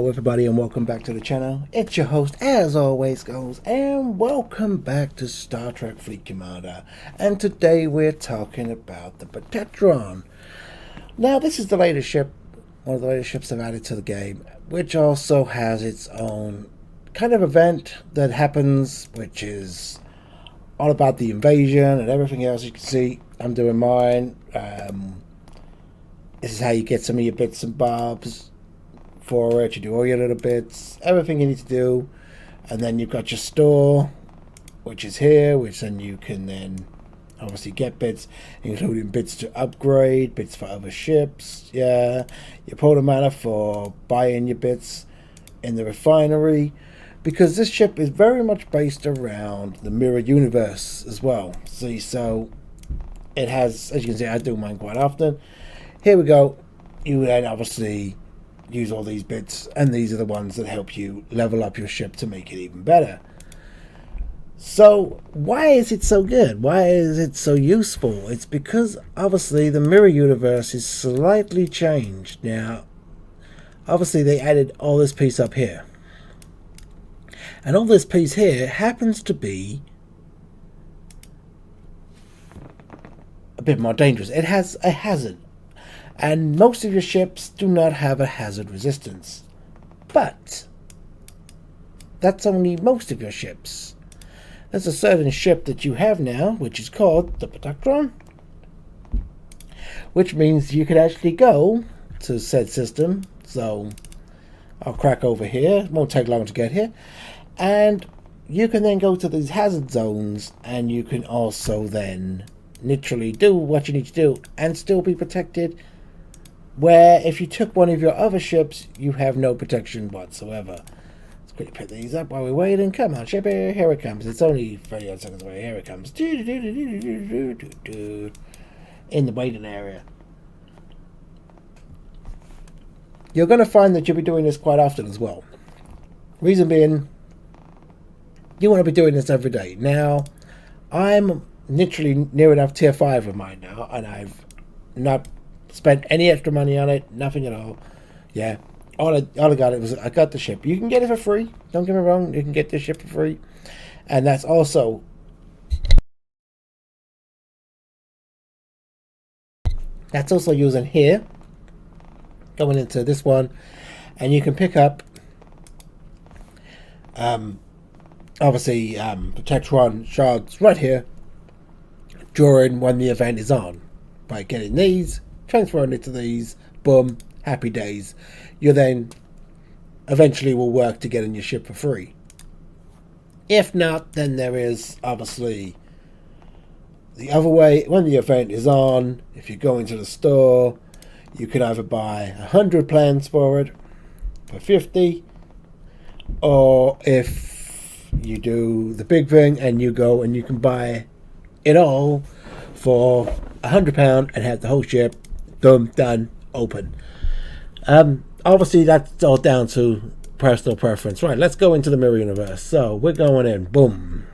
Hello everybody and welcome back to the channel. It's your host as always goes, and welcome back to Star Trek Fleet Commander. And today we're talking about the Protector. Now this is the latest ship, one of the latest ships I've added to the game, which also has its own kind of event that happens, which is all about the invasion and everything else. You can see I'm doing mine. This is how you get some of your bits and bobs for it. You do all your little bits, everything you need to do, and then you've got your store, which is here, which then you can then obviously get bits, including bits to upgrade, bits for other ships, your quota mana for buying your bits in the refinery, because this ship is very much based around the mirror universe as well. See, so it has, as you can see, I do mine quite often. Here we go. You then obviously use all these bits, and these are the ones that help you level up your ship to make it even better. So why is it so good? Why is it so useful? It's because obviously the mirror universe is slightly changed. Now obviously they added all this piece up here, and all this piece here happens to be a bit more dangerous. It has a hazard, and most of your ships do not have a hazard resistance. But that's only most of your ships. There's a certain ship that you have now, which is called the Protector, which means you could actually go to said system. So I'll crack over here. It won't take long to get here. And you can then go to these hazard zones, and you can also then literally do what you need to do and still be protected, where if you took one of your other ships, you have no protection whatsoever. Let's quickly pick these up while we're waiting. Come on, ship, here it comes. It's only 30 odd seconds away. Here it comes. In the waiting area. You're going to find that you'll be doing this quite often as well. Reason being, you want to be doing this every day. Now, I'm literally near enough tier 5 of mine now, and I've not spent any extra money on it, nothing at all. Yeah, all I got it was I got the ship. You can get it for free. Don't get me wrong, you can get this ship for free, and that's also using here, going into this one, and you can pick up obviously Protector shards right here during when the event is on by getting these, transferring it to these, boom, happy days. You then eventually will work to get in your ship for free. If not, then there is obviously the other way. When the event is on, if you go into the store, you can either buy 100 plans for it for 50, or if you do the big thing and you go and you can buy it all for £100 and have the whole ship, boom, done, open. Obviously that's all down to personal preference. Right, let's go into the mirror universe. So we're going in, boom.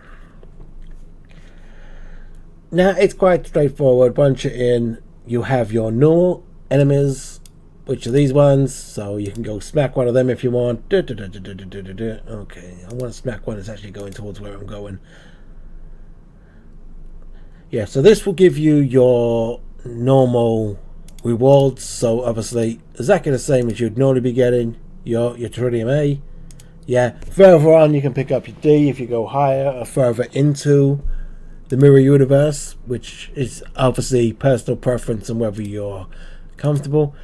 Now it's quite straightforward. Once you're in, you have your normal enemies, which are these ones. So you can go smack one of them if you want. Okay, I want to smack one that's actually going towards where I'm going. Yeah, so this will give you your normal rewards. So obviously exactly the same as you'd normally be getting your Tritium A. Yeah, further on you can pick up your D if you go higher or further into the mirror universe, which is obviously personal preference and whether you're comfortable.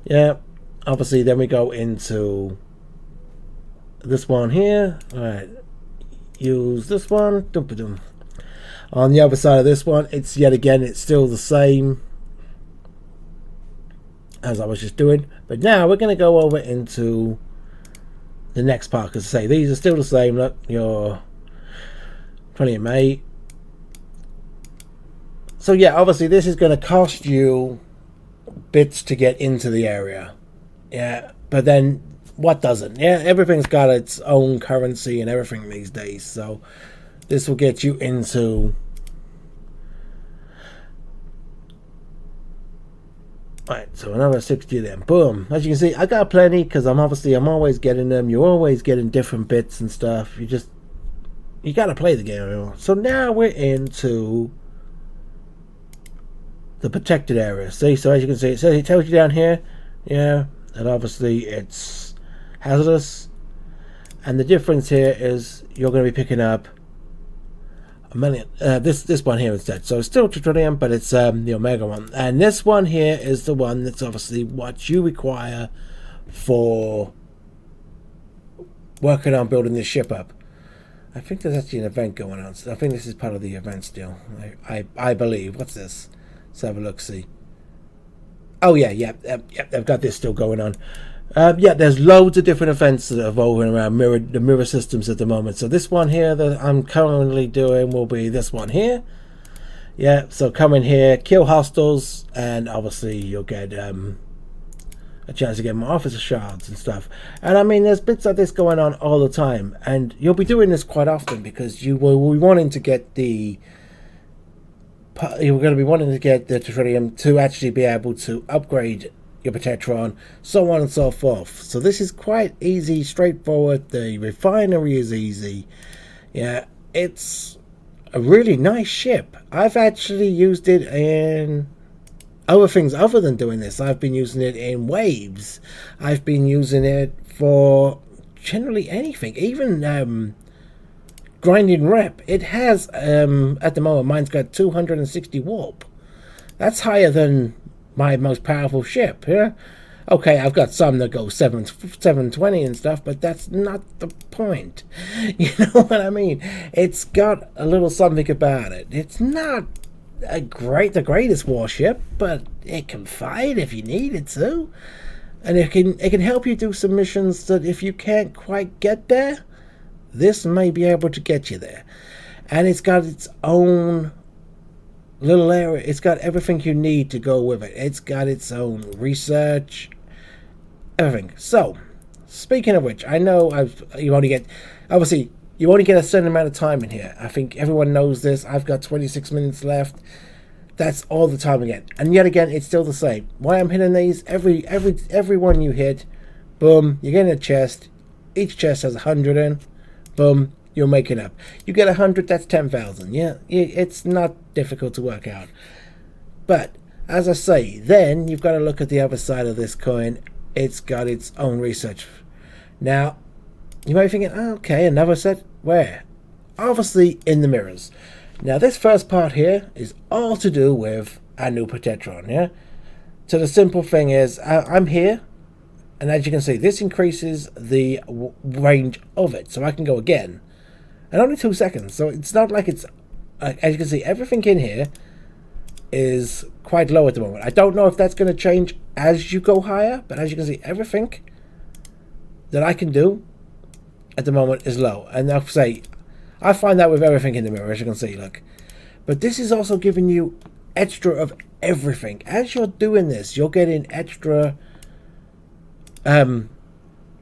Yeah, obviously then we go into this one here. Alright, use this one. Dum-ba-dum. On the other side of this one, it's yet again, it's still the same as I was just doing. But now we're going to go over into the next part, because I say these are still the same. Look, your 20 MA. So yeah, obviously this is going to cost you bits to get into the area. Yeah, but then what doesn't? Yeah, everything's got its own currency and everything these days. So this will get you into Alright, so another 60 then. Boom. As you can see, I got plenty because I'm always getting them. You're always getting different bits and stuff. You gotta play the game. So now we're into the protected area. See, so as you can see, it tells you down here, yeah, and obviously it's hazardous. And the difference here is you're going to be picking up a million. This one here instead. So it's still Tritonium, but it's the Omega one. And this one here is the one that's obviously what you require for working on building this ship up. I think there's actually an event going on. So I think this is part of the event still. I believe. What's this? Let's have a look. See. Oh yeah. They've got this still going on. Yeah, there's loads of different events that are evolving around the mirror systems at the moment. So this one here that I'm currently doing will be this one here. Yeah, so come in here, kill hostiles, and obviously you'll get a chance to get more officer shards and stuff. And I mean, there's bits like this going on all the time, and you'll be doing this quite often because you will be wanting to get you're going to be wanting to get the Tritonium to actually be able to upgrade your Protectron, so on and so forth. So this is quite easy, straightforward. The Refinery is easy. Yeah, it's a really nice ship. I've actually used it in other things other than doing this. I've been using it in waves. I've been using it for generally anything, even grinding rep. It has at the moment, mine's got 260 warp. That's higher than my most powerful ship. Yeah, okay, I've got some that go 720 and stuff, but that's not the point. You know what I mean? It's got a little something about it. It's not the greatest warship, but it can fight if you need it to, and it can help you do some missions that if you can't quite get there, this may be able to get you there. And it's got its own little area. It's got everything you need to go with it. It's got its own research, everything. So, speaking of which, I know you only get a certain amount of time in here. I think everyone knows this. I've got 26 minutes left. That's all the time again. And yet again, it's still the same. Why I'm hitting these, every one you hit, boom, you get in a chest. Each chest has 100 in. Boom, you'll make it up. You get 100, that's 10,000. Yeah, it's not difficult to work out. But as I say, then you've got to look at the other side of this coin. It's got its own research. Now, you might be thinking, oh, okay, another set. Where? Obviously in the mirrors. Now, this first part here is all to do with our new Protectron. Yeah. So the simple thing is, I'm here. And as you can see, this increases the range of it. So I can go again. And only 2 seconds. So it's not like it's... as you can see, everything in here is quite low at the moment. I don't know if that's going to change as you go higher. But as you can see, everything that I can do at the moment is low. And I'll say, I find that with everything in the mirror, as you can see, look. But this is also giving you extra of everything. As you're doing this, you're getting extra...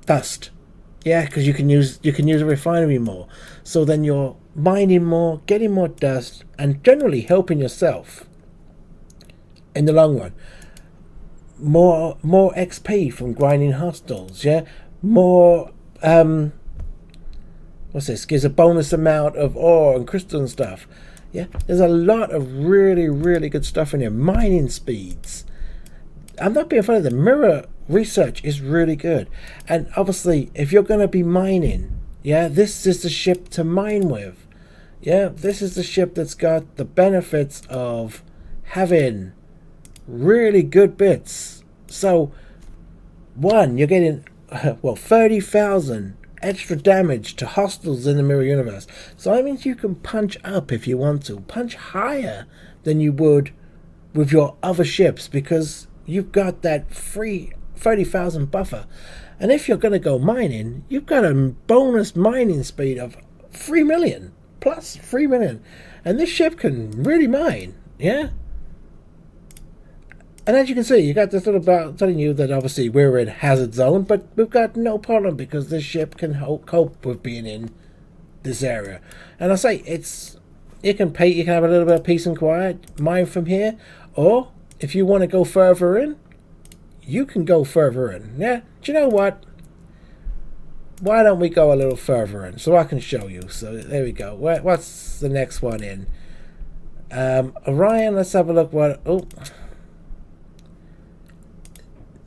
dust, yeah, because you can use a refinery more, so then you're mining more, getting more dust, and generally helping yourself in the long run. More XP from grinding hostiles, yeah, more what's this, gives a bonus amount of ore and crystal and stuff. Yeah, there's a lot of really good stuff in here. Mining speeds, I'm not being funny, the mirror research is really good. And obviously, if you're going to be mining, yeah, this is the ship to mine with. Yeah, this is the ship that's got the benefits of having really good bits. So, one, you're getting, 30,000 extra damage to hostiles in the mirror universe. So that means you can punch up if you want to. Punch higher than you would with your other ships, because you've got that free 30,000 buffer. And if you're going to go mining, you've got a bonus mining speed of 3 million plus 3 million, and this ship can really mine. Yeah, and as you can see, you got this little bar telling you that obviously we're in hazard zone, but we've got no problem because this ship can cope with being in this area. And I say you can have a little bit of peace and quiet, mine from here, or if you want to go further in, you can go further in. Yeah, do you know what? Why don't we go a little further in so I can show you? So there we go. What's the next one in? Orion, let's have a look. What? Oh.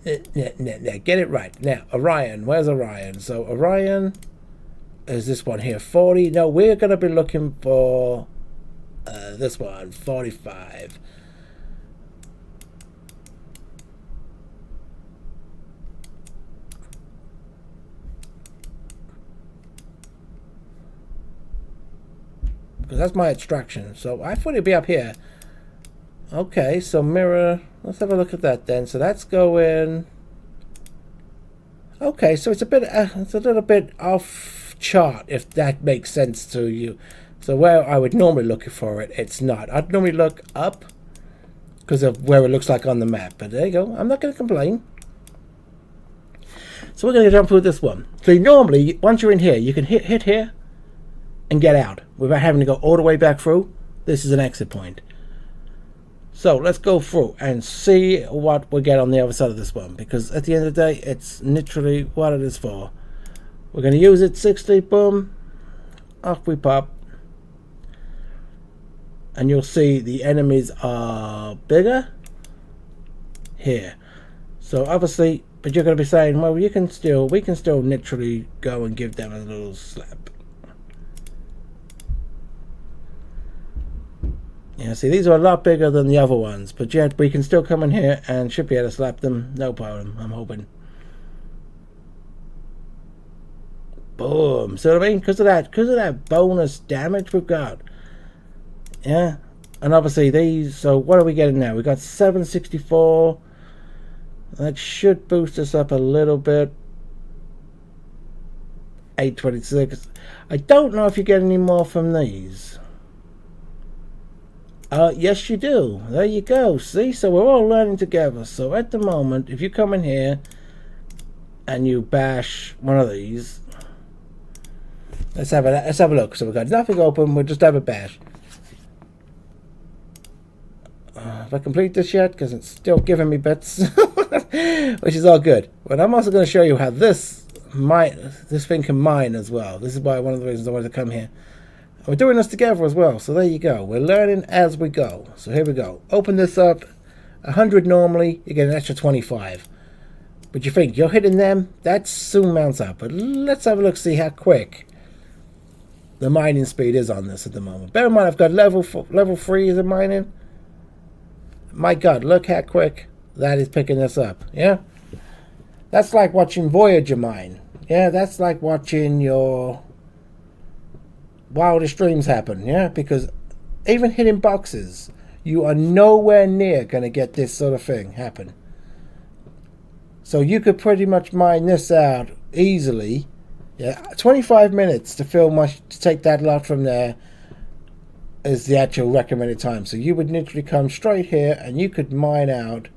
Get it right. Now, Orion. Where's Orion? So Orion is this one here, 40. No, we're going to be looking for this one, 45. Because that's my extraction. So I thought it'd be up here. Okay, so mirror. Let's have a look at that then. So that's going. Okay, so it's a bit, it's a little bit off chart, if that makes sense to you. So where I would normally look for it, it's not. I'd normally look up because of where it looks like on the map. But there you go. I'm not going to complain. So we're going to jump through this one. So normally, once you're in here, you can hit here and get out without having to go all the way back through. This is an exit point. So let's go through and see what we get on the other side of this one, because at the end of the day, it's literally what it is for. We're going to use it, 60, boom, off we pop. And you'll see the enemies are bigger here. So obviously, but you're going to be saying, well, we can still literally go and give them a little slap. Yeah, see, these are a lot bigger than the other ones, but yet we can still come in here and should be able to slap them, no problem, I'm hoping. Boom, see what I mean? Because of that bonus damage we've got. Yeah, and obviously these, so what are we getting now? We got 764. That should boost us up a little bit. 826. I don't know if you get any more from these. Yes, you do. There you go. See, so we're all learning together. So at the moment, if you come in here and you bash one of these, let's have a look. So we've got nothing open. We'll just have a bash. Have I complete this yet? Because it's still giving me bits, which is all good. But I'm also going to show you how this thing can mine as well. This is why one of the reasons I wanted to come here. We're doing this together as well, so there you go. We're learning as we go. So here we go. Open this up. 100 normally, you get an extra 25. But you think you're hitting them, that soon mounts up. But let's have a look, see how quick the mining speed is on this at the moment. Bear in mind, I've got level 3 is in mining. My God, look how quick that is picking this up. Yeah, that's like watching Voyager mine. Yeah, that's like watching your wildest dreams happen, yeah, because even hitting boxes, you are nowhere near going to get this sort of thing happen. So you could pretty much mine this out easily. Yeah, 25 minutes to take that lot from there is the actual recommended time. So you would literally come straight here and you could mine out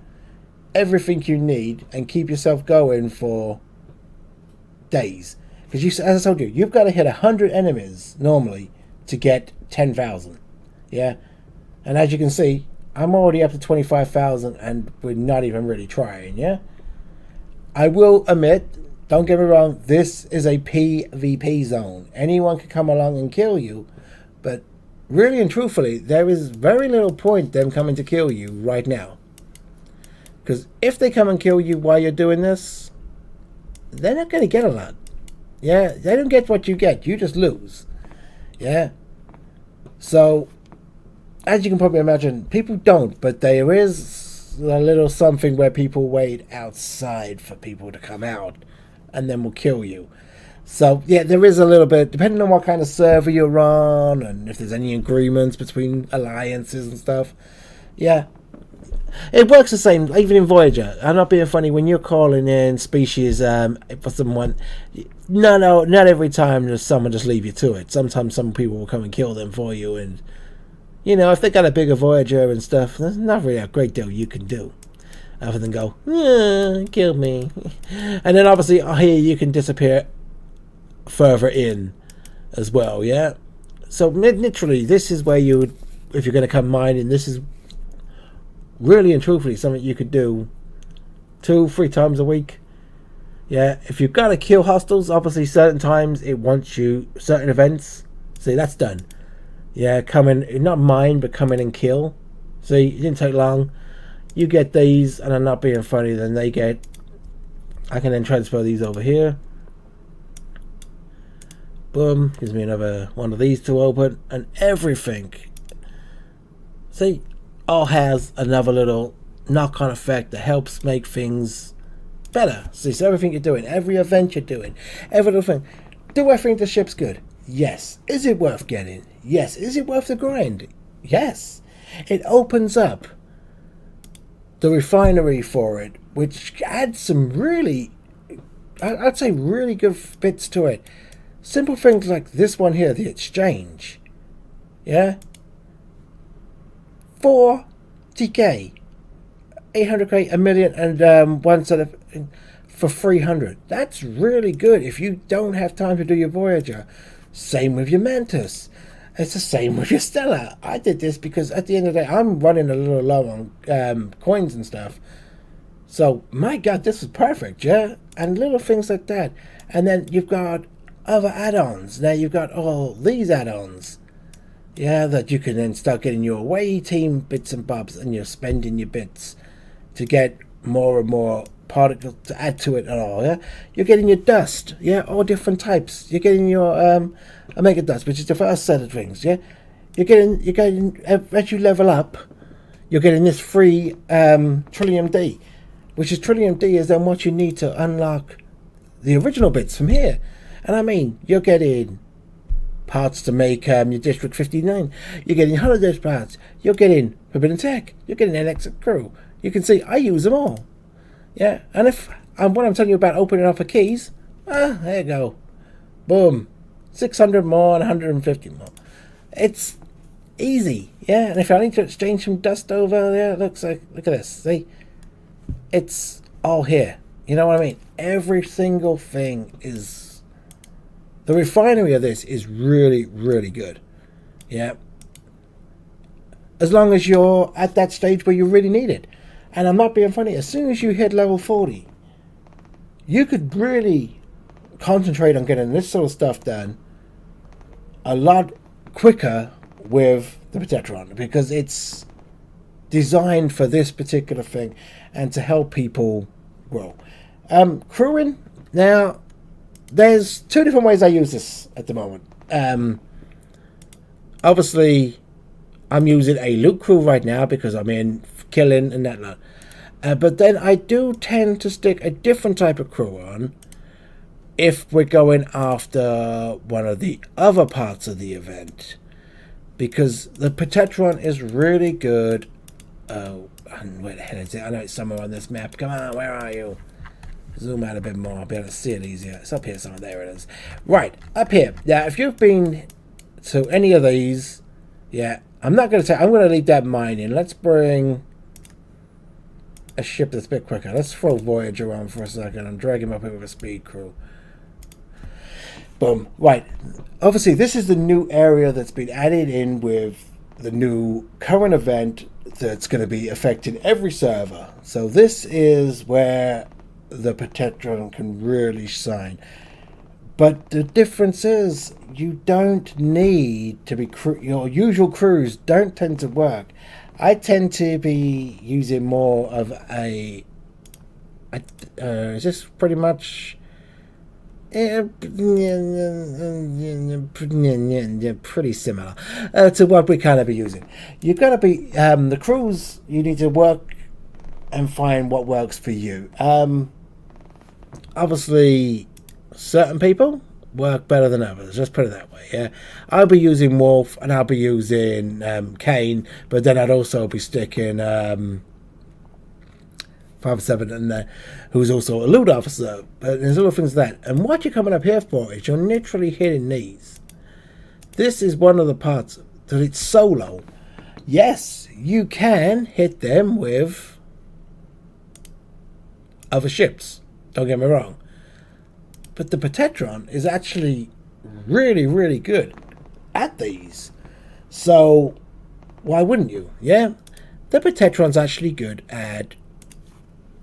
everything you need and keep yourself going for days. Because as I told you, you've got to hit 100 enemies normally to get 10,000. Yeah, and as you can see, I'm already up to 25,000, and we're not even really trying. Yeah, I will admit, don't get me wrong, this is a PvP zone. Anyone can come along and kill you, but really and truthfully, there is very little point them coming to kill you right now. Because if they come and kill you while you're doing this, they're not going to get a lot. Yeah, they don't get what you get. You just lose. Yeah. So, as you can probably imagine, people don't, but there is a little something where people wait outside for people to come out and then will kill you. So, yeah, there is a little bit, depending on what kind of server you're on and if there's any agreements between alliances and stuff. Yeah. It works the same, even in Voyager. I'm not being funny. When you're calling in species for someone, no, not every time does someone just leave you to it. Sometimes some people will come and kill them for you, and you know, if they got a bigger Voyager and stuff, there's not really a great deal you can do other than go, kill me. And then obviously here you can disappear further in as well. Yeah. So literally, this is where you would, if you're going to come mining, this is really and truthfully something you could do 2-3 times a week. Yeah, if you've got to kill hostiles, obviously certain times it wants you, certain events. See, that's done. Yeah, come in, not mine, but come in and kill. See, it didn't take long. You get these, and I'm not being funny, then they get... I can then transfer these over here. Boom, gives me another one of these to open, and everything. See, all has another little knock-on effect that helps make things better. See, so everything you're doing, every event you're doing, every little thing. Do I think the ship's good? Yes. Is it worth getting? Yes. Is it worth the grind? Yes. It opens up the refinery for it, which adds some really, I'd say really good bits to it. Simple things like this one here, the exchange. Yeah? 40k, 800k, a million, and one set of for 300. That's really good if you don't have time to do your Voyager. Same with your Mantis. It's the same with your Stella. I did this because at the end of the day, I'm running a little low on coins and stuff. So, my God, this is perfect, yeah? And little things like that. And then you've got other add-ons. Now you've got all these add-ons. Yeah, that you can then start getting your away team bits and bobs, and you're spending your bits to get more and more particles to add to it and all, yeah? You're getting your dust, yeah? All different types. You're getting your Omega dust, which is the first set of things, yeah? You're getting, as you level up, you're getting this free Trillium D, which is Trillium D is then what you need to unlock the original bits from here. And I mean, you're getting parts to make your District 59. You're getting holiday parts. You're getting Forbidden Tech. You're getting NX Crew. You can see I use them all. Yeah, and if what I'm telling you about opening up for keys, there you go. Boom. 600 more and 150 more. It's easy. Yeah, and if I need to exchange some dust over there, it looks like, look at this. See? It's all here. You know what I mean? Every single thing is... The refinery of this is really, really good. Yeah. As long as you're at that stage where you really need it. And I'm not being funny. As soon as you hit level 40, you could really concentrate on getting this sort of stuff done a lot quicker with the Protectron, because it's designed for this particular thing and to help people grow. Crewing. Now, there's two different ways I use this at the moment. Obviously, I'm using a loot crew right now because I'm in killing and that lot. But then I do tend to stick a different type of crew on if we're going after one of the other parts of the event, because the Protectron is really good. Oh, and where the hell is it? I know it's somewhere on this map. Come on, where are you? Zoom out a bit more. I'll be able to see it easier. It's up here somewhere. There it is. Right, up here. Now, if you've been to any of these, yeah, I'm not going to say, I'm going to leave that mine in. Let's bring a ship that's a bit quicker. Let's throw Voyager on for a second and drag him up here with a speed crew. Boom. Right. Obviously, this is the new area that's been added in with the new current event that's going to be affecting every server. So this is where the Protectron can really shine. But the difference is you don't need to be your usual crews don't tend to work. I tend to be using more of a is this pretty much pretty similar to what we kind of be using. You've got to be the crews, you need to work and find what works for you. Obviously certain people work better than others, just put it that way. Yeah, I'll be using Wolf and I'll be using Kane, but then I'd also be sticking 5-7 in there, who's also a loot officer. But there's other things like that. And what you're coming up here for is you're literally hitting these. This is one of the parts that it's solo. Yes, you can hit them with other ships. Don't get me wrong. But the Protectron is actually really, really good at these. So, why wouldn't you? Yeah? The Protectron's actually good at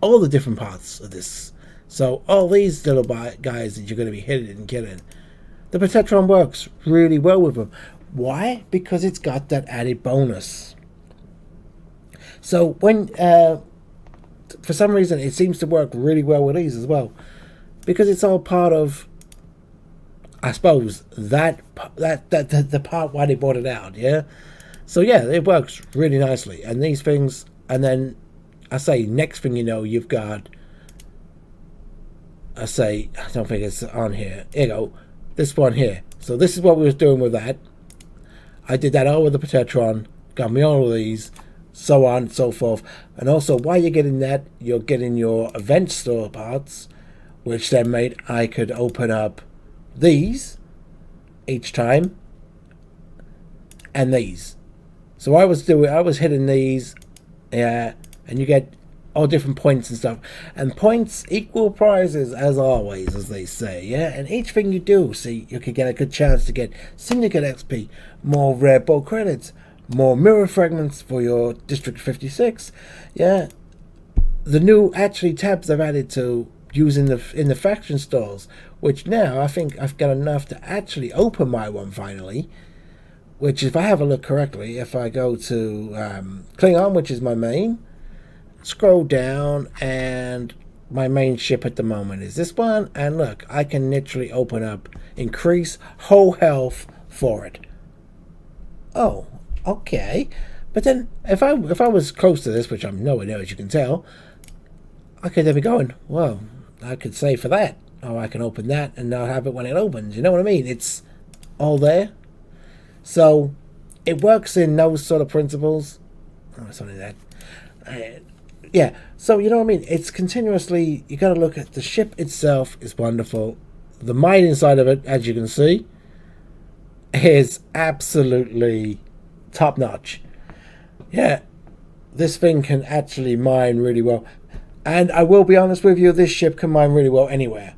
all the different parts of this. So all these little guys that you're going to be hitting and killing, the Protectron works really well with them. Why? Because it's got that added bonus. So when, for some reason, it seems to work really well with these as well, because it's all part of, I suppose, the part why they brought it out. Yeah. So yeah, it works really nicely. And these things, and then I say next thing you know, you've got, I don't think it's on here. Here you go. This one here. So this is what we was doing with that. I did that all with the Protectron, got me all of these, so on and so forth. And also, while you're getting that, you're getting your event store parts, which then made I could open up these each time, and these. So I was hitting these, yeah, and you get all different points and stuff, and points equal prizes as always, as they say, yeah. And each thing you do, see, you can get a good chance to get syndicate XP, more rare bow credits, more mirror fragments for your District 56, yeah. The new actually tabs I've added to use in the faction stores, which now I think I've got enough to actually open my one finally. Which, if I have a look correctly, if I go to Klingon, which is my main, scroll down, and my main ship at the moment is this one, and look, I can literally open up, increase whole health for it. Oh, okay. But then, if I was close to this, which I'm nowhere near, as you can tell, I could then be going, well, I could save for that, or I can open that and not have it when it opens. You know what I mean? It's all there. So it works in those sort of principles. Oh, something like that. Yeah. So you know what I mean? It's continuously. You got to look at the ship itself. Is wonderful. The mine inside of it, as you can see, is absolutely top notch. Yeah, this thing can actually mine really well. And I will be honest with you, this ship can mine really well anywhere.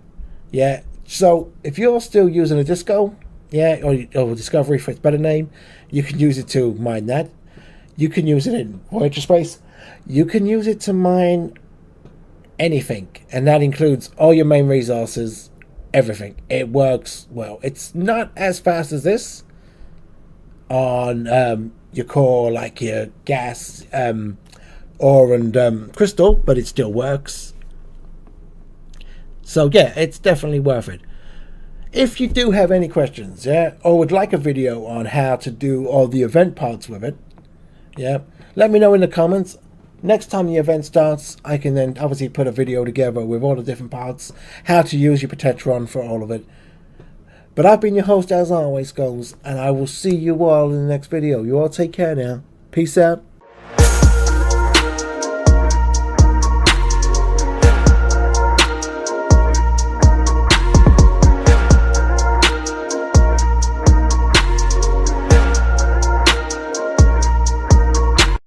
Yeah. So if you're still using a disco, yeah, or Discovery for its better name, you can use it to mine that. You can use it in Voyager space. You can use it to mine anything, and that includes all your main resources, everything. It works well. It's not as fast as this on your core, like your gas, ore and crystal, but it still works. So yeah, it's definitely worth it. If you do have any questions, yeah, or would like a video on how to do all the event parts with it, yeah, let me know in the comments. Next time the event starts, I can then obviously put a video together with all the different parts, how to use your Protectron for all of it. But I've been your host as always, Skulls, and I will see you all in the next video. You all take care now. Peace out.